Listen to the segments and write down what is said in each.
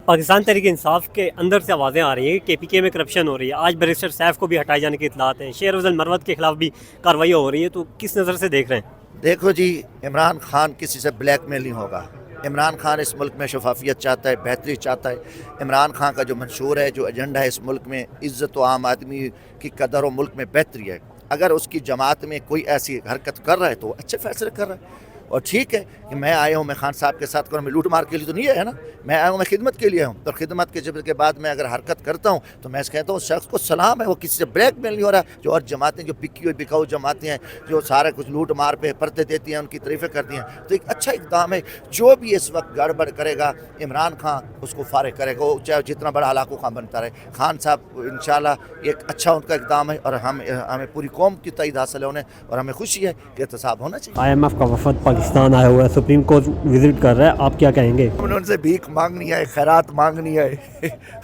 पाकिस्तान तहरीक इंसाफ के अंदर से आवाज़ें आ रही हैं कि KPK में करप्शन हो रही है। आज बैरिस्टर सैफ को भी हटाए जाने की इतलात हैं। शेर अफजल मरवत के खिलाफ भी कार्रवाई हो रही है, तो किस नज़र से देख रहे हैं? देखो जी, इमरान खान किसी से ब्लैकमेल नहीं होगा। इमरान खान इस मुल्क में शफाफियत चाहता है, बेहतरी चाहता है। इमरान खान का जो मंशूर है, जो एजेंडा है इस मुल्क में इज़्ज़त व आम आदमी की कदर और मुल्क में बेहतरी है। अगर उसकी जमात में कोई ऐसी हरकत कर रहा है तो वो अच्छे फैसले कर रहा है। और ठीक है कि मैं आया हूँ, मैं खान साहब के साथ करूँ, मैं लूट मार के लिए तो नहीं आया ना, मैं आया हूँ, मैं खिदमत के लिए हूँ। तो खिदमत के बाद मैं अगर हरकत करता हूँ तो मैं कहता हूँ उस शख्स को सलाम है, वो किसी से ब्लैकमेल नहीं हो रहा। जो और जमातें जो बिकी हुई बिकाऊ जमातें हैं, जो सारा कुछ लूट मार पे परते देती हैं, उनकी तारीफ़ें करती हैं, तो एक अच्छा इक़दाम है। जो भी इस वक्त गड़बड़ करेगा इमरान खान उसको फारिग करेगा, वो चाहे जितना बड़ा हलाको खां बनता रहे। खान साहब इंशाल्लाह एक अच्छा उनका इक़दाम है और हमें पूरी कौम की तईद हासिल है उन्हें, और हमें खुशी है कि एहतसाब होना चाहिए। IMF का वफद पाकिस्तान आया हुआ है, सुप्रीम कोर्ट विजिट कर रहा है, आप क्या कहेंगे? हमने उनसे भीख मांगनी है, खैरात मांगनी है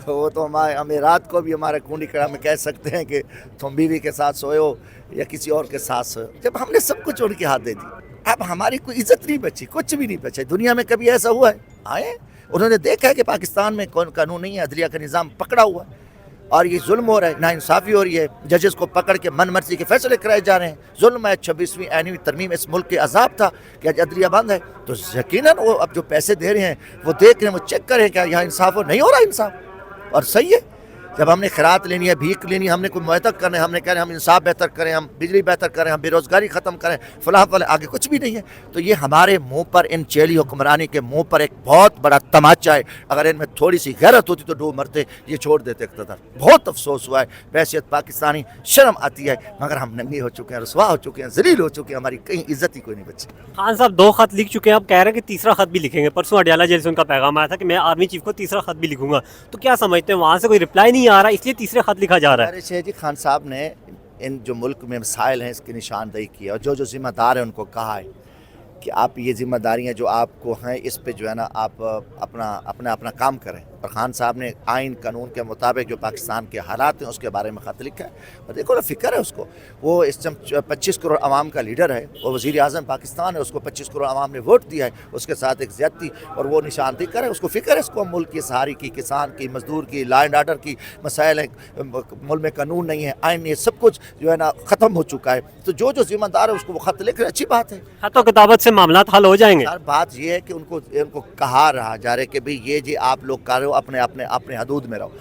वो तो हमें रात को भी हमारे कूंडी कड़ा में कह सकते हैं कि तुम बीवी के साथ सोए हो या किसी और के साथ सोए, जब हमने सब कुछ उनके हाथ दे दी। अब हमारी कोई इज्जत नहीं बची, कुछ भी नहीं बचा। दुनिया में कभी ऐसा हुआ है? आए उन्होंने देखा है कि पाकिस्तान में कौन कानून नहीं है, अदलिया का निज़ाम पकड़ा हुआ है और ये जुल्म हो रहा है, नाइंसाफ़ी हो रही है, जजेस को पकड़ के मन मर्जी के फैसले कराए जा रहे हैं। जुल्म है। 26वीं आईनी तरमीम इस मुल्क के अजाब था कि आज अदलिया बंद है, तो यकीनन वो अब जो पैसे दे रहे हैं वो देख रहे हैं, वो चेक करें क्या यहाँ इंसाफ हो, नहीं हो रहा इंसाफ। और सही है, जब हमने खैरात लेनी है, भीख लेनी है, हमने कोई मुहैया करना है, हमने कह रहे हैं हम इंसाफ बेहतर करें, हम बिजली बेहतर करें, हम बेरोज़गारी ख़त्म करें, फलाह वाले आगे कुछ भी नहीं है। तो ये हमारे मुंह पर, इन चेली हुक्मरानी के मुंह पर एक बहुत बड़ा तमाचा है। अगर इनमें थोड़ी सी गैरत होती तो डूब मरते, ये छोड़ देते इक़्तिदार। बहुत अफसोस हुआ है, बहैसियत पाकिस्तानी शर्म आती है, मगर हम नंगे हो चुके हैं, रुसवा हो चुके हैं, ज़लील हो चुके हैं, हमारी कहीं इज्जत ही कोई नहीं बची। खान साहब 2 खत लिख चुके हैं, आप कह रहे हैं कि तीसरा खत भी लिखेंगे। परसों अडयाला जेल से उनका पैगाम आया था कि मैं आर्मी चीफ को तीसरा खत भी लिखूंगा, तो क्या समझते हैं वहाँ से कोई रिप्लाई नहीं आ रहा, इसलिए तीसरे खत लिखा जा रहा है? अरे शेख जी, खान साहब ने इन जो मुल्क में मसाइल हैं इसकी निशानदेही की है, और जो ज़िम्मेदार है उनको कहा है कि आप ये ज़िम्मेदारियाँ जो आपको हैं इस पे जो है ना आप अपना काम करें। और खान साहब ने आइन कानून के मुताबिक जो पाकिस्तान के हालात हैं उसके बारे में ख़त लिखा है। और देखो ना, फ़िक्र है उसको, वो इस टाइम 25 करोड़ आवाम का लीडर है, वो वज़ीर आज़म पाकिस्तान है, उसको 25 करोड़ आवाम ने वोट दिया है, उसके साथ एक ज़्यादती और वो निशानदेही करे, उसको फ़िक्र है इसको मुल्क की सहारी की, किसान की, मजदूर की, लॉ एंड ऑर्डर की मसाइल हैं, मुल्क में कानून नहीं है, आइन ये सब कुछ जो है ना ख़त्म हो चुका है। तो जो ज़िम्मेदार है उसको वो ख़त लिख रहे, अच्छी बात है। खत और किताबत से मामला हल हो जाएंगे। यार बात ये है कि उनको कहा रहा जा रहा है कि भाई ये जी आप लोग कर रहे हो, अपने हदूद में रहो।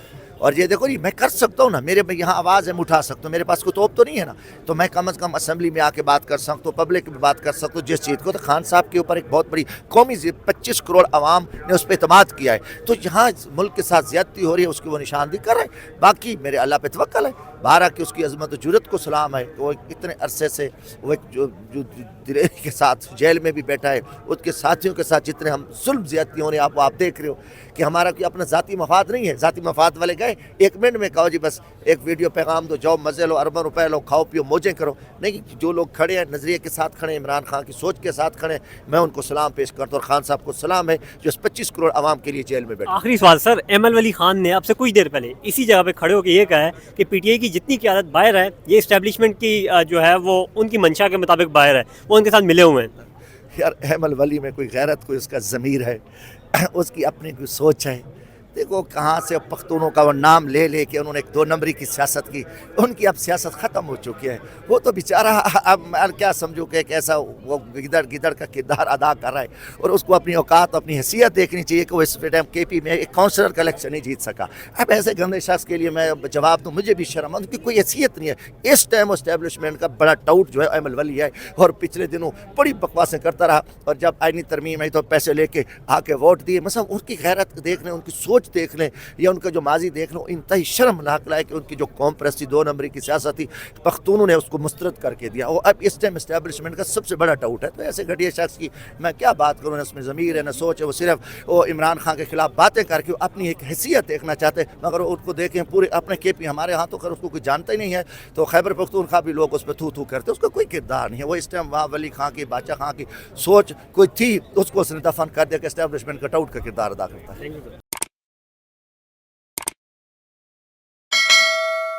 और ये देखो जी, मैं कर सकता हूँ ना, मेरे में यहाँ आवाज़ है, मैं उठा सकता हूँ, मेरे पास कोई तोप तो नहीं है ना, तो मैं कम से कम असेंबली में आके बात कर सकता हूँ, पब्लिक में बात कर सकता हूँ जिस चीज़ को। तो खान साहब के ऊपर एक बहुत बड़ी कौमी 25 करोड़ आवाम ने उस पर एतमाद किया है, तो यहाँ मुल्क के साथ ज़्यादती हो रही है, उसकी वो निशानदेही कर रहे हैं। बाकी मेरे अल्लाह पे तवक्कल है, बारह की उसकी अज़मत और जुरत को सलाम है। वो इतने अरसे से वो एक जो दिलेरी के साथ जेल में भी बैठा है, उसके साथियों के साथ जितने हम जुल्म ज़्यादती हो रहे हैं, आप देख रहे हो कि हमारा कोई अपना ज़ाती मफाद नहीं है। ज़ाती मफाद वाले गए 1 मिनट में कहो जी बस एक वीडियो पैगाम दो, जाओ मज़े लो, अरबों रुपए लो, खाओ पियो, मौजें करो। नहीं, जो लोग खड़े हैं नज़रिए के साथ खड़े हैं, इमरान खान की सोच के साथ खड़े हैं, मैं उनको सलाम पेश करता हूँ। और खान साहब को सलाम है जो 25 करोड़ आवाम के लिए जेल में बैठे। आखिरी सवाल सर, एमएल वली खान ने आपसे कुछ देर पहले इसी जगह पे खड़े होकर ये कहा है कि PTI की जितनी क़यादत बाहर है, ये इस्टेब्लिशमेंट की जो है वो उनकी मंशा के मुताबिक बाहर है, वो उनके साथ मिले हुए हैं। यार अहमल वली में कोई गैरत, कोई उसका ज़मीर है, उसकी अपनी कोई सोच है। देखो कहाँ से पख्तूनों का वो नाम ले ले के उन्होंने एक 2 नंबरी की सियासत की, उनकी अब सियासत ख़त्म हो चुकी है। वो तो बेचारा अब मैं क्या समझूँ कि कैसा वो गिदड़ का किरदार अदा कर रहा है, और उसको अपनी औकात, अपनी हैसियत देखनी चाहिए कि वो इस टाइम KP में एक काउंसलर का इलेक्शन नहीं जीत सका। अब ऐसे गंदे शख्स के लिए मैं जवाब दूँ, मुझे भी शर्म, उनकी कोई हैसियत नहीं है। इस टाइम इस्टेब्लिशमेंट का बड़ा टाउट जो है अहमल वली है, और पिछले दिनों बड़ी बकवासें करता रहा, और जब आईनी तरमीम आई तो पैसे लेके आके वोट दिए। मतलब उनकी गैरत देख लें, उनकी सोच देख लें, या उनका जो माजी देख लो, इंतहाई शर्मनाक है कि उनकी जो कौम परस्ती 2 नंबरी की सियासत थी, पख्तूनों ने उसको मुस्तरद करके दिया। और अब इस टाइम इस्टेब्लिशमेंट का सबसे बड़ा डाउट है। तो ऐसे घटिया शख्स की मैं क्या बात करूँ, ना उसमें ज़मीर है ना सोच है, वो सिर्फ वो इमरान खान के खिलाफ बातें करके अपनी एक हैसियत देखना चाहते हैं। मगर उनको देखें पूरे अपने KP हमारे हाथों कर, उसको कोई जानता ही नहीं है। तो खैबर पख्तूनख्वा भी लोग उस पर थू थू करते, उसका कोई किरदार नहीं है। वो इस टाइम वहाँ वली खां की, बादशाह खां की सोच कोई थी, उसको उसने दफन कर दिया कि इस्टेब्लिशमेंट कट आउट का किरदार अदा करता है।